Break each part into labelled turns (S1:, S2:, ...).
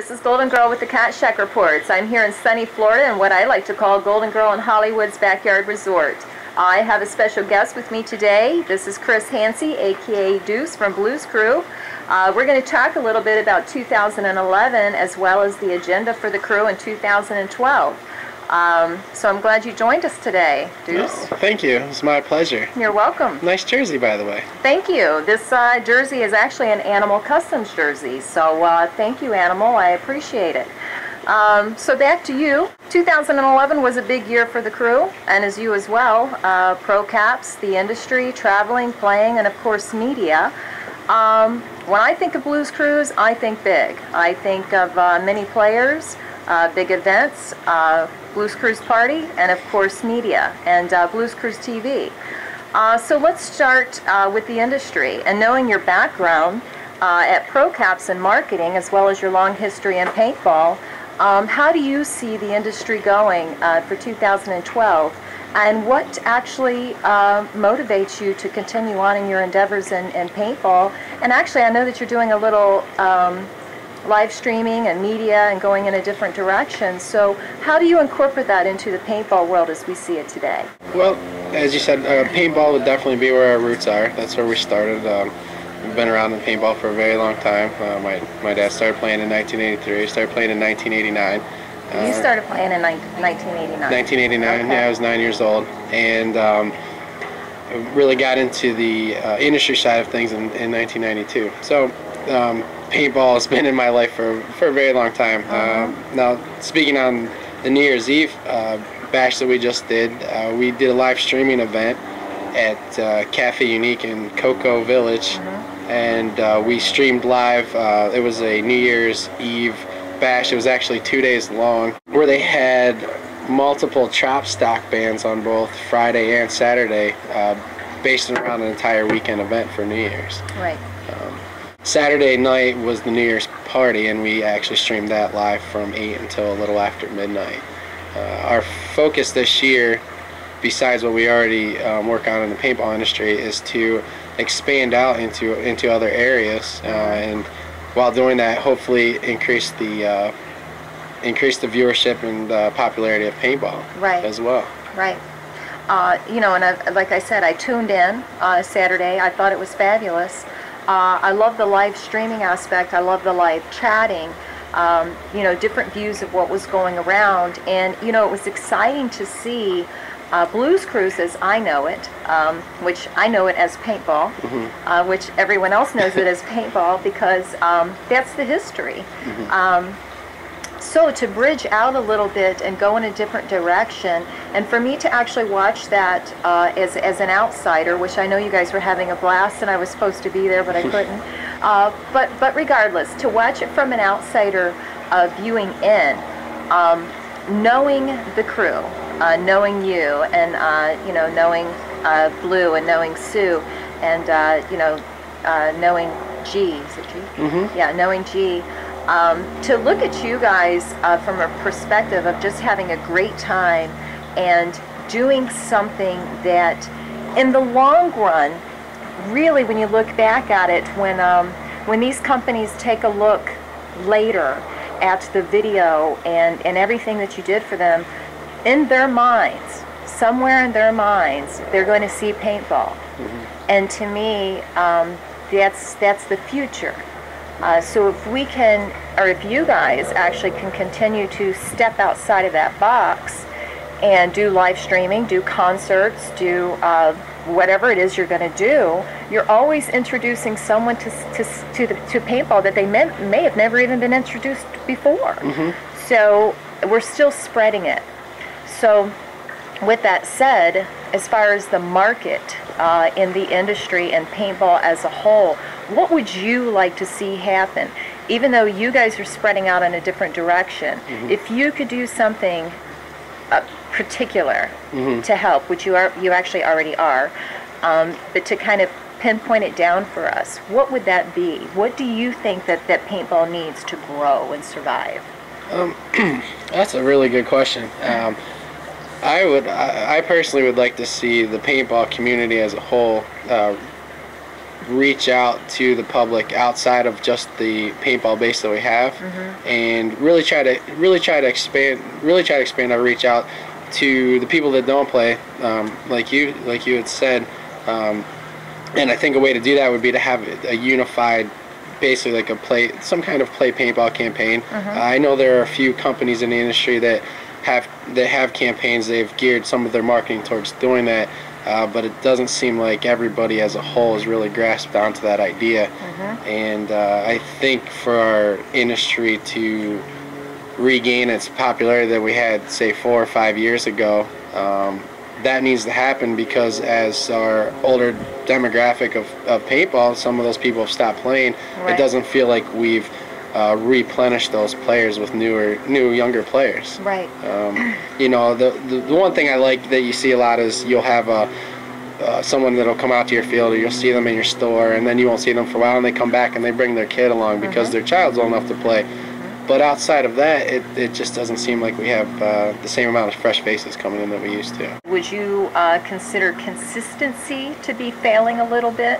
S1: This is Golden Girl with the Catshack Reports. I'm here in sunny Florida in what I like to call Golden Girl in Hollywood's backyard resort. I have a special guest with me today. This is Hanse, aka Deuce from Blues Crew. We're going to talk a little bit about 2011 as well as the agenda for the crew in 2012. So I'm glad you joined us today, Deuce.
S2: Oh, thank you. It's my pleasure.
S1: You're welcome.
S2: Nice jersey, by the way.
S1: Thank you. This jersey is actually an Animal Customs jersey, so thank you, Animal. I appreciate it. So back to you. 2011 was a big year for the crew, and as you as well. Pro caps, the industry, traveling, playing, and of course media. When I think of Blues Cruise, I think big. I think of many players, big events, Blues Cruise Party, and of course media, and Blues Cruise TV. So let's start with the industry. And knowing your background at Pro Caps and marketing, as well as your long history in paintball, how do you see the industry going for 2012? And what actually motivates you to continue on in your endeavors in paintball? And actually, I know that you're doing a little live streaming and media and going in a different direction. So how do you incorporate that into the paintball world as we see it today?
S2: Well, as you said, paintball would definitely be where our roots are. That's where we started. We've been around in paintball for a very long time. My dad started playing in 1983, started playing in 1989.
S1: You started playing in 1989?
S2: 1989,
S1: okay.
S2: Yeah, I was 9 years old. And really got into the industry side of things in 1992. So paintball has been in my life for a very long time. Now, speaking on the New Year's Eve bash that we just did, we did a live streaming event at Cafe Unique in Cocoa Village, and we streamed live. It was a New Year's Eve bash. It was actually 2 days long, where they had multiple chop stock bands on both Friday and Saturday, based around an entire weekend event for New Year's.
S1: Right.
S2: Saturday night was the New Year's party, and we actually streamed that live from 8 until a little after midnight. Our focus this year, besides what we already work on in the paintball industry, is to expand out into other areas, and while doing that, hopefully increase the viewership and popularity of paintball as well.
S1: Right. You know, and like I said, I tuned in Saturday. I thought it was fabulous. I love the live streaming aspect. I love the live chatting. You know, different views of what was going around, and you know, it was exciting to see Blues Cruise as I know it, which I know it as paintball, which everyone else knows it as paintball, because that's the history. So to bridge out a little bit and go in a different direction, and for me to actually watch that as an outsider, which I know you guys were having a blast, and I was supposed to be there, but I couldn't. But regardless, to watch it from an outsider viewing in, knowing the crew, knowing you, and you know, knowing Blue, and knowing Sue, and you know, knowing G. Is it G? Yeah, knowing G. To look at you guys from a perspective of just having a great time and doing something that, in the long run, really, when you look back at it, when these companies take a look later at the video and everything that you did for them, in their minds, somewhere in their minds, they're going to see paintball. And to me, that's the future. So if we can, or if you guys actually can continue to step outside of that box and do live streaming, do concerts, do whatever it is you're going to do, you're always introducing someone to paintball that they may have never even been introduced before. So we're still spreading it. So with that said, as far as the market in the industry and paintball as a whole, what would you like to see happen? Even though you guys are spreading out in a different direction, if you could do something particular to help, which you actually already are, but to kind of pinpoint it down for us, what would that be? What do you think that paintball needs to grow and survive?
S2: That's a really good question. I personally would like to see the paintball community as a whole reach out to the public outside of just the paintball base that we have, and really try to expand our reach out to the people that don't play, like you had said. And I think a way to do that would be to have a unified, basically like some kind of play paintball campaign. I know there are a few companies in the industry that have campaigns. They've geared some of their marketing towards doing that, but it doesn't seem like everybody as a whole has really grasped onto that idea. And I think for our industry to regain its popularity that we had, say, 4 or 5 years ago, that needs to happen, because as our older demographic of paintball, some of those people have stopped playing. It doesn't feel like we've replenished those players with new younger players. You know, the one thing I like that you see a lot is you'll have someone that'll come out to your field, or you'll see them in your store, and then you won't see them for a while, and they come back and they bring their kid along because their child's old enough to play. But outside of that, it just doesn't seem like we have the same amount of fresh faces coming in that we used to.
S1: Would you consider consistency to be failing a little bit?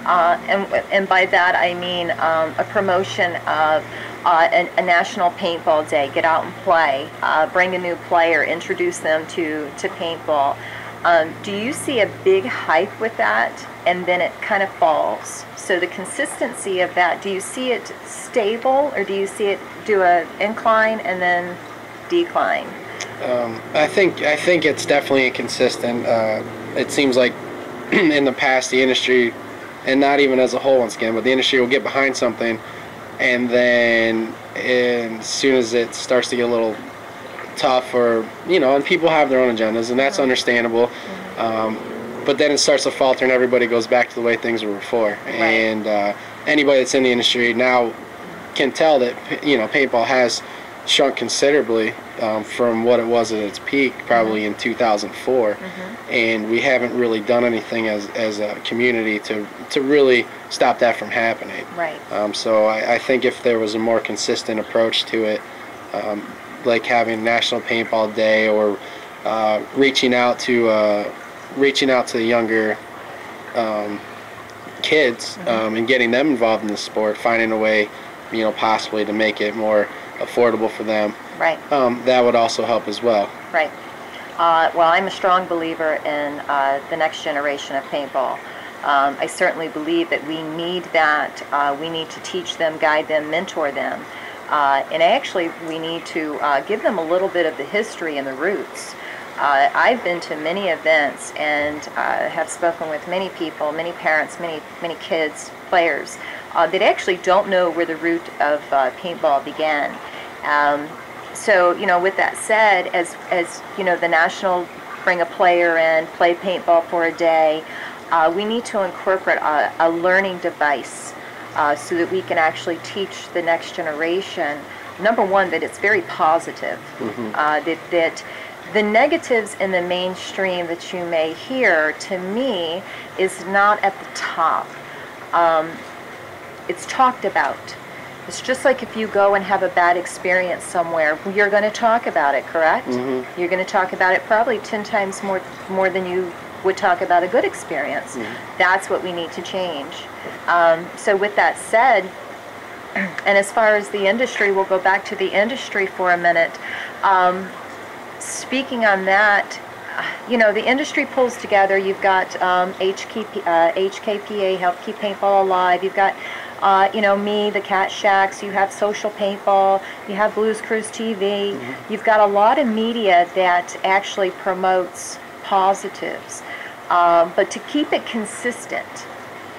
S1: And by that I mean a promotion of a national paintball day, get out and play, bring a new player, introduce them to paintball. Do you see a big hype with that, and then it kind of falls? So the consistency of that, do you see it stable, or do you see it do an incline and then decline?
S2: I think it's definitely inconsistent. It seems like in the past the industry, and not even as a whole once again, but the industry will get behind something, and then as soon as it starts to get a little tough, or and people have their own agendas, and that's understandable. But then it starts to falter, and everybody goes back to the way things were before. And anybody that's in the industry now can tell that paintball has shrunk considerably from what it was at its peak, probably in 2004. And we haven't really done anything as a community to really stop that from happening. So I think if there was a more consistent approach to it, like having National Paintball Day, or reaching out to the younger kids, and getting them involved in the sport, finding a way, possibly to make it more affordable for them. That would also help as well.
S1: Well, I'm a strong believer in the next generation of paintball. I certainly believe that we need that. We need to teach them, guide them, mentor them. And actually, we need to give them a little bit of the history and the roots. I've been to many events and have spoken with many people, many parents, many kids, players, that actually don't know where the root of paintball began. So, with that said, as the National bring a player in, play paintball for a day, we need to incorporate a learning device so that we can actually teach the next generation, number one, that it's very positive, that the negatives in the mainstream that you may hear, to me, is not at the top. It's talked about. It's just like if you go and have a bad experience somewhere, you're going to talk about it, correct? You're going to talk about it probably 10 times more than you would talk about a good experience. That's what we need to change. So with that said, and as far as the industry, we'll go back to the industry for a minute. Speaking on that, the industry pulls together. You've got HKPA, Help Keep Paintball Alive. You've got, me, the Catshacks. You have Social Paintball. You have Blues Cruise TV. You've got a lot of media that actually promotes positives. But to keep it consistent,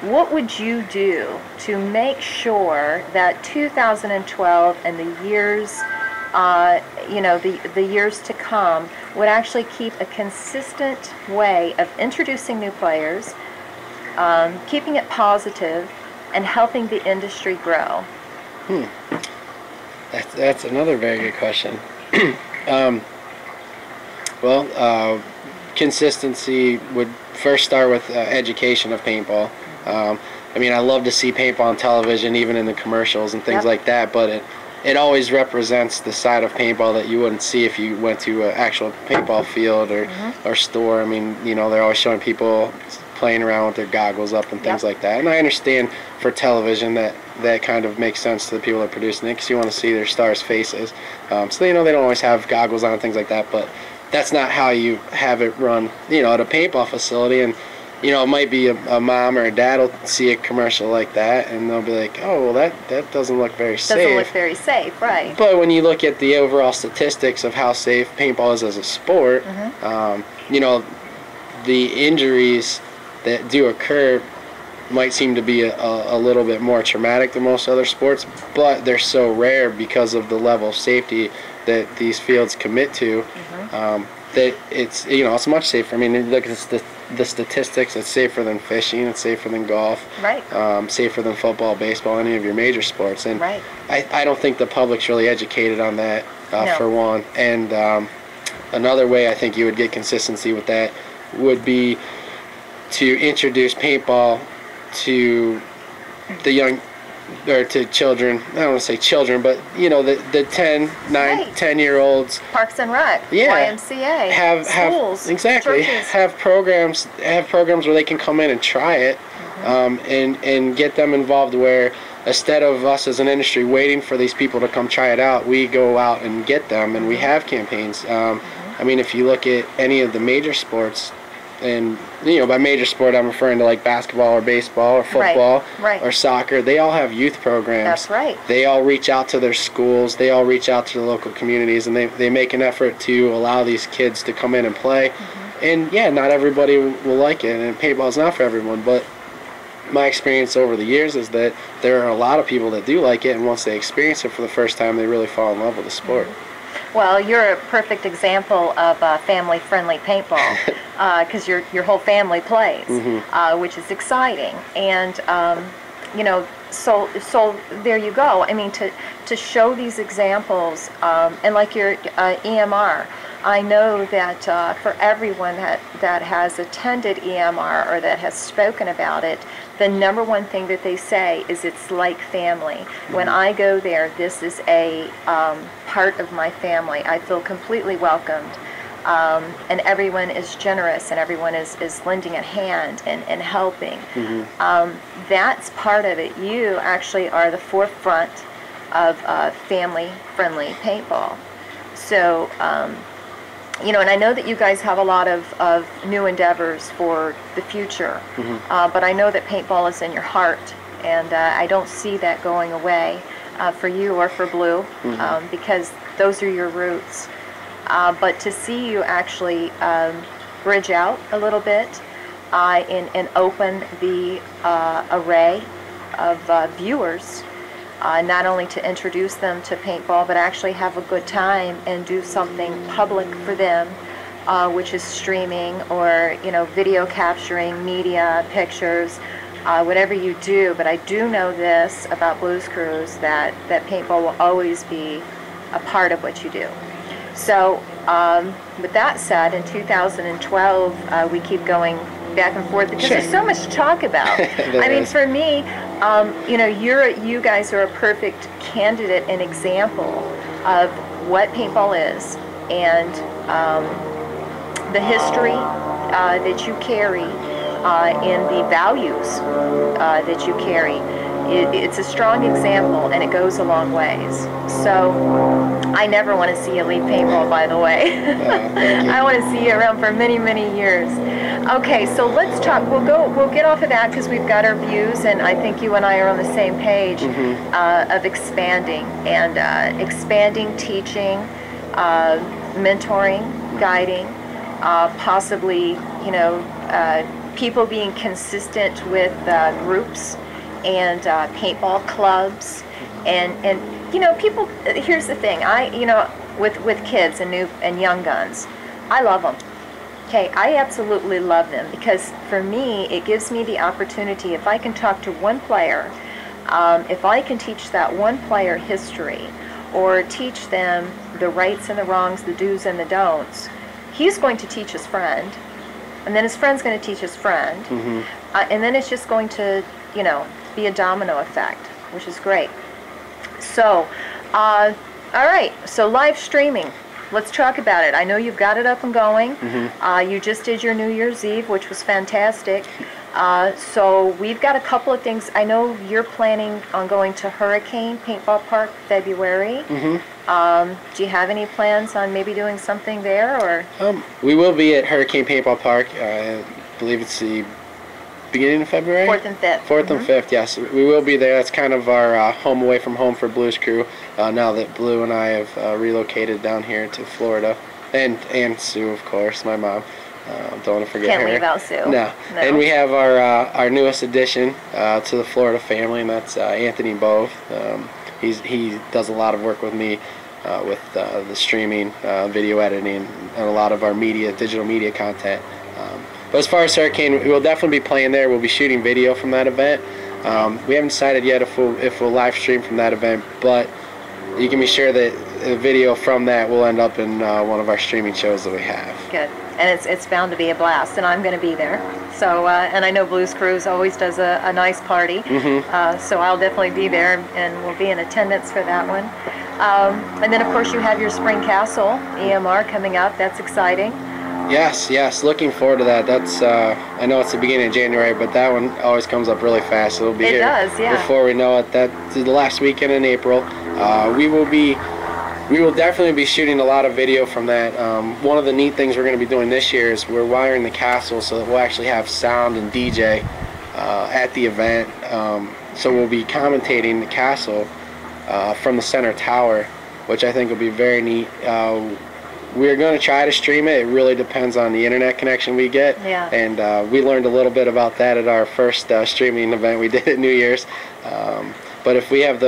S1: what would you do to make sure that 2012 and the years the years to come would actually keep a consistent way of introducing new players, keeping it positive, and helping the industry grow?
S2: That's another very good question. Consistency would first start with education of paintball. I love to see paintball on television, even in the commercials and things like that, but it always represents the side of paintball that you wouldn't see if you went to an actual paintball field or store. They're always showing people playing around with their goggles up and things like that. And I understand for television that kind of makes sense to the people that are producing it, because you want to see their stars' faces. So they don't always have goggles on and things like that, but that's not how you have it run, at a paintball facility. And it might be a mom or a dad will see a commercial like that, and they'll be like, oh, well, that doesn't look very safe.
S1: Doesn't look very safe, right.
S2: But when you look at the overall statistics of how safe paintball is as a sport, the injuries that do occur might seem to be a little bit more traumatic than most other sports, but they're so rare because of the level of safety that these fields commit to, that it's it's much safer. I mean, look at the statistics. It's safer than fishing. It's safer than golf.
S1: Right.
S2: Safer than football, baseball, any of your major sports. And I don't think the public's really educated on that, for one. And another way I think you would get consistency with that would be to introduce paintball to the young, or to children. I don't want to say children, but the 10-year-olds.
S1: Parks and Rec, YMCA, schools,
S2: exactly,
S1: churches.
S2: have programs where they can come in and try it, and get them involved, where instead of us as an industry waiting for these people to come try it out, we go out and get them, and we have campaigns. I mean, if you look at any of the major sports, and by major sport I'm referring to like basketball or baseball or football or soccer, they all have youth programs.
S1: That's right.
S2: They all reach out to their schools, they all reach out to the local communities, and they make an effort to allow these kids to come in and play. And not everybody will like it, and paintball is not for everyone, but my experience over the years is that there are a lot of people that do like it, and once they experience it for the first time, they really fall in love with the sport.
S1: Well, you're a perfect example of family-friendly paintball, because your whole family plays, which is exciting. And so there you go. I mean, to show these examples, and like your EMR, I know that for everyone that has attended EMR or that has spoken about it, the number one thing that they say is it's like family. When I go there, this is a part of my family. I feel completely welcomed, and everyone is generous, and everyone is lending a hand and helping. That's part of it. You actually are the forefront of family-friendly paintball. So, and I know that you guys have a lot of new endeavors for the future, but I know that paintball is in your heart, and I don't see that going away for you or for Blue, because those are your roots. But to see you actually bridge out a little bit and open the array of viewers, not only to introduce them to paintball, but actually have a good time and do something public for them, which is streaming or video capturing, media, pictures, whatever you do. But I do know this about Blues Cruise, that paintball will always be a part of what you do. So with that said, in 2012, we keep going back and forth because there's so much to talk about. I mean, for me, you guys are a perfect candidate and example of what paintball is, and the history that you carry, and the values that you carry. It's a strong example, and it goes a long ways. So I never want to see you leave paintball, by the way. I want to see you around for many, many years. Okay, so let's talk. We'll get off of that because we've got our views, and I think you and I are on the same page of expanding teaching, mentoring, guiding, possibly people being consistent with groups and paintball clubs, and people. Here's the thing, with kids and young guns, I love them. Okay, I absolutely love them, because for me it gives me the opportunity, if I can talk to one player, if I can teach that one player history, or teach them the rights and the wrongs, the do's and the don'ts, he's going to teach his friend, and then his friend's going to teach his friend, and then it's just going to be a domino effect, which is great. So all right, so live streaming, let's talk about it. I know you've got it up and going. You just did your New Year's Eve, which was fantastic. So we've got a couple of things. I know you're planning on going to Hurricane Paintball Park February. Do you have any plans on maybe doing something there, or?
S2: We will be at Hurricane Paintball Park. I believe it's the beginning of February?
S1: 4th and 5th.
S2: 4th and 5th, yes. We will be there. That's kind of our home away from home for Blues Crew, now that Blue and I have relocated down here to Florida. And Sue, of course, my mom. Don't want to forget her.
S1: Can't leave out Sue.
S2: No. And we have our newest addition to the Florida family, and that's Anthony Bove. He does a lot of work with me with the streaming, video editing, and a lot of our digital media content. But as far as Hurricane, we'll definitely be playing there. We'll be shooting video from that event. We haven't decided yet if we'll live stream from that event, but you can be sure that the video from that will end up in one of our streaming shows that we have.
S1: Good. And it's bound to be a blast, and I'm going to be there. So, and I know Blues Cruise always does a nice party, so I'll definitely be there, and we'll be in attendance for that one. And then, of course, you have your Spring Castle EMR coming up. That's exciting.
S2: Yes, looking forward to that. That's I know it's the beginning of January, but that one always comes up really fast. It'll be here before we know it. That's the last weekend in April. We will definitely be shooting a lot of video from that. One of the neat things we're going to be doing this year is we're wiring the castle so that we'll actually have sound and DJ at the event. So we'll be commentating the castle from the center tower, which I think will be very neat. We're going to try to stream it. It really depends on the internet connection we get.
S1: Yeah.
S2: And we learned a little bit about that at our first streaming event we did at New Year's. But if we have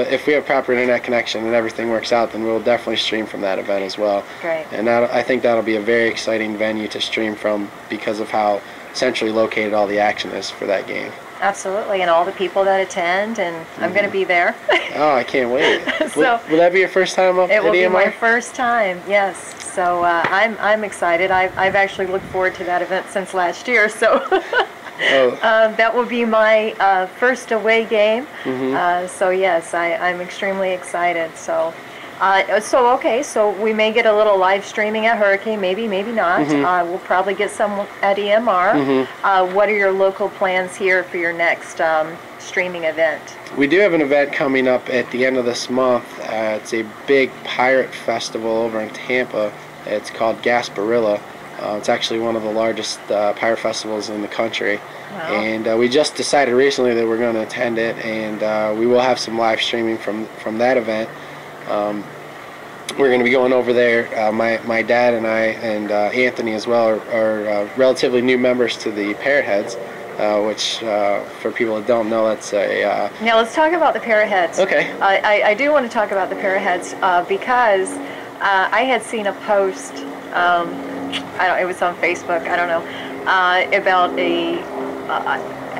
S2: proper internet connection and everything works out, then we'll definitely stream from that event as well.
S1: Great.
S2: And I think that'll be a very exciting venue to stream from because of how centrally located all the action is for that game.
S1: Absolutely, and all the people that attend, and I'm going to be there.
S2: Oh, I can't wait.
S1: So
S2: will that be your first time up at EMR?
S1: It will be my first time, yes. So I'm excited. I've actually looked forward to that event since last year. So that will be my first away game. So yes, I'm extremely excited. So so we may get a little live streaming at Hurricane, maybe not. We'll probably get some at EMR. What are your local plans here for your next streaming event?
S2: We do have an event coming up at the end of this month. It's a big pirate festival over in Tampa. It's called Gasparilla. It's actually one of the largest pirate festivals in the country. Wow. And we just decided recently that we're going to attend it, and we will have some live streaming from that event. We're going to be going over there. My dad and I and Anthony as well are relatively new members to the Parrot Heads, which for people that don't know, that's a...
S1: Now let's talk about the Parrot Heads.
S2: Okay.
S1: I do want to talk about the Parrot Heads because I had seen a post, it was on Facebook, I don't know, about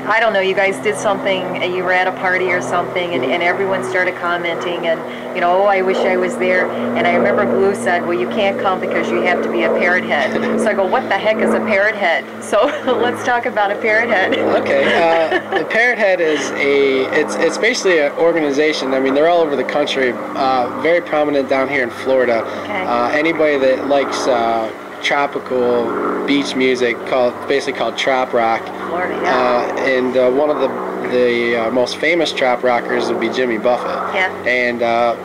S1: I don't know, you guys did something, you were at a party or something, and everyone started commenting, and, oh, I wish I was there. And I remember Blue said, well, you can't come because you have to be a parrot head. So I go, what the heck is a parrot head? So let's talk about a parrot head.
S2: Okay, the Parrot Head is it's basically an organization. I mean, they're all over the country, very prominent down here in Florida. Okay. Anybody that likes tropical beach music, basically called trop rock.
S1: Florida, yeah.
S2: And one of the most famous trop rockers would be Jimmy Buffett.
S1: Yeah.
S2: And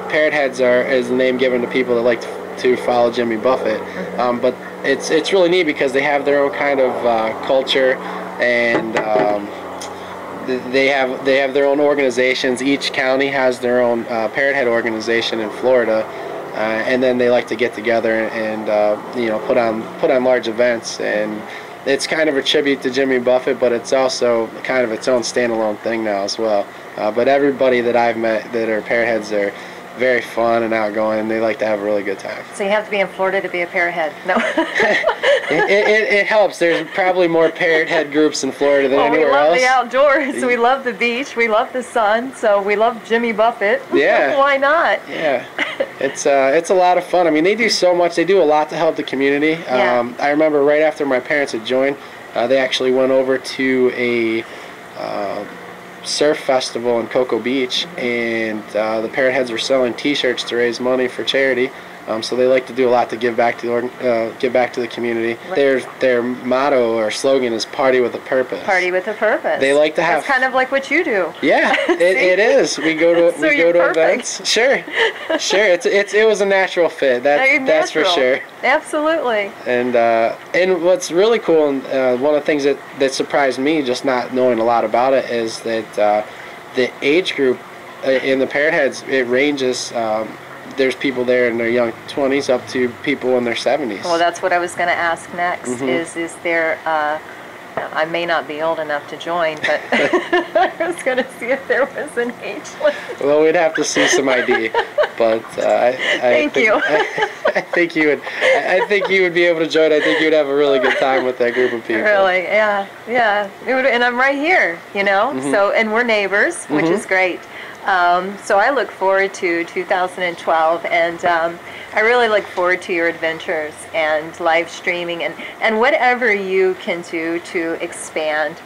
S2: Parrot Heads is the name given to people that like to follow Jimmy Buffett. But it's really neat because they have their own kind of culture, and they have their own organizations. Each county has their own Parrot Head organization in Florida. And then they like to get together and put on large events, and it's kind of a tribute to Jimmy Buffett, but it's also kind of its own standalone thing now as well. But everybody that I've met that are Parrot Heads are very fun and outgoing, and they like to have a really good time.
S1: So you have to be in Florida to be a Parrot Head? No.
S2: it helps. There's probably more Parrot Head groups in Florida than anywhere else.
S1: We love the outdoors. We love the beach. We love the sun. So we love Jimmy Buffett.
S2: Yeah.
S1: Why not?
S2: Yeah. It's a lot of fun. I mean, they do so much. They do a lot to help the community.
S1: Yeah.
S2: I remember right after my parents had joined, they actually went over to a surf festival in Cocoa Beach, and the Parrot Heads were selling T-shirts to raise money for charity. So they like to do a lot to give back to the community.
S1: Right.
S2: Their motto or slogan is "Party with a Purpose."
S1: Party with a purpose.
S2: They like to have.
S1: That's kind of like what you do.
S2: Yeah, it is. We go to
S1: So you're perfect.
S2: events. Sure. It was a natural fit. That's for sure.
S1: Absolutely.
S2: And what's really cool, and one of the things that surprised me, just not knowing a lot about it, is that the age group in the Parrot Heads, it ranges. There's people there in their young 20s up to people in their 70s.
S1: Well, that's what I was going to ask next.
S2: Mm-hmm.
S1: Is there? I may not be old enough to join, but I was going to see if there was an age limit.
S2: Well, we'd have to see some ID, but
S1: Thank you.
S2: I think you would. I think you would be able to join. I think you'd have a really good time with that group of people.
S1: Really? Yeah. And I'm right here,
S2: Mm-hmm.
S1: So, and we're neighbors, which is great. So I look forward to 2012, and I really look forward to your adventures and live streaming and whatever you can do to expand.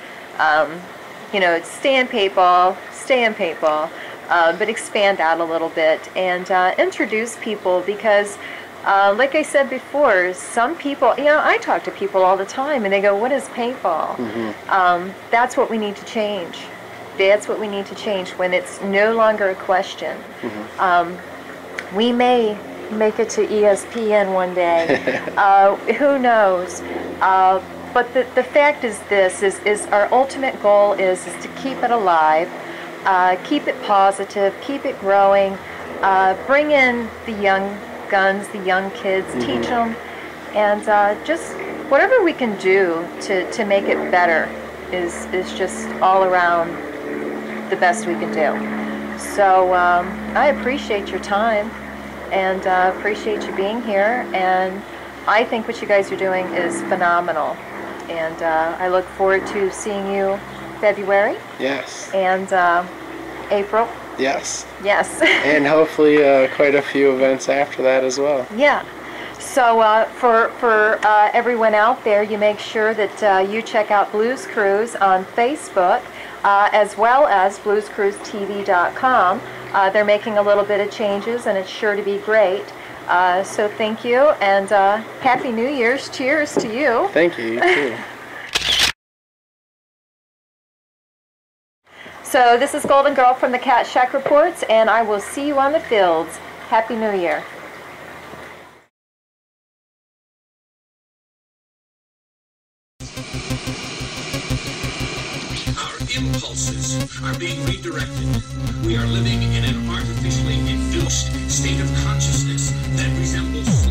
S1: Stay in paintball, but expand out a little bit and introduce people, because like I said before, some people, I talk to people all the time and they go, "What is paintball?"
S2: Mm-hmm.
S1: That's what we need to change. That's what we need to change when it's no longer a question. Mm-hmm. We may make it to ESPN one day. Who knows? But the fact is this, is our ultimate goal is to keep it alive, keep it positive, keep it growing, bring in the young guns, the young kids,
S2: mm-hmm.
S1: teach them, and just whatever we can do to make it better is just all around the best we can do. So I appreciate your time and appreciate you being here, and I think what you guys are doing is phenomenal, and I look forward to seeing you February.
S2: Yes.
S1: And April.
S2: Yes.
S1: Yes.
S2: And hopefully quite a few events after that as well.
S1: Yeah. So for everyone out there, you make sure that you check out Blues Cruise on Facebook, as well as bluescruisetv.com. They're making a little bit of changes, and it's sure to be great. So thank you, and Happy New Year's. Cheers to you.
S2: Thank you. You too.
S1: So this is Golden Girl from the Catshack Reports, and I will see you on the fields. Happy New Year.
S3: Impulses are being redirected. We are living in an artificially induced state of consciousness that resembles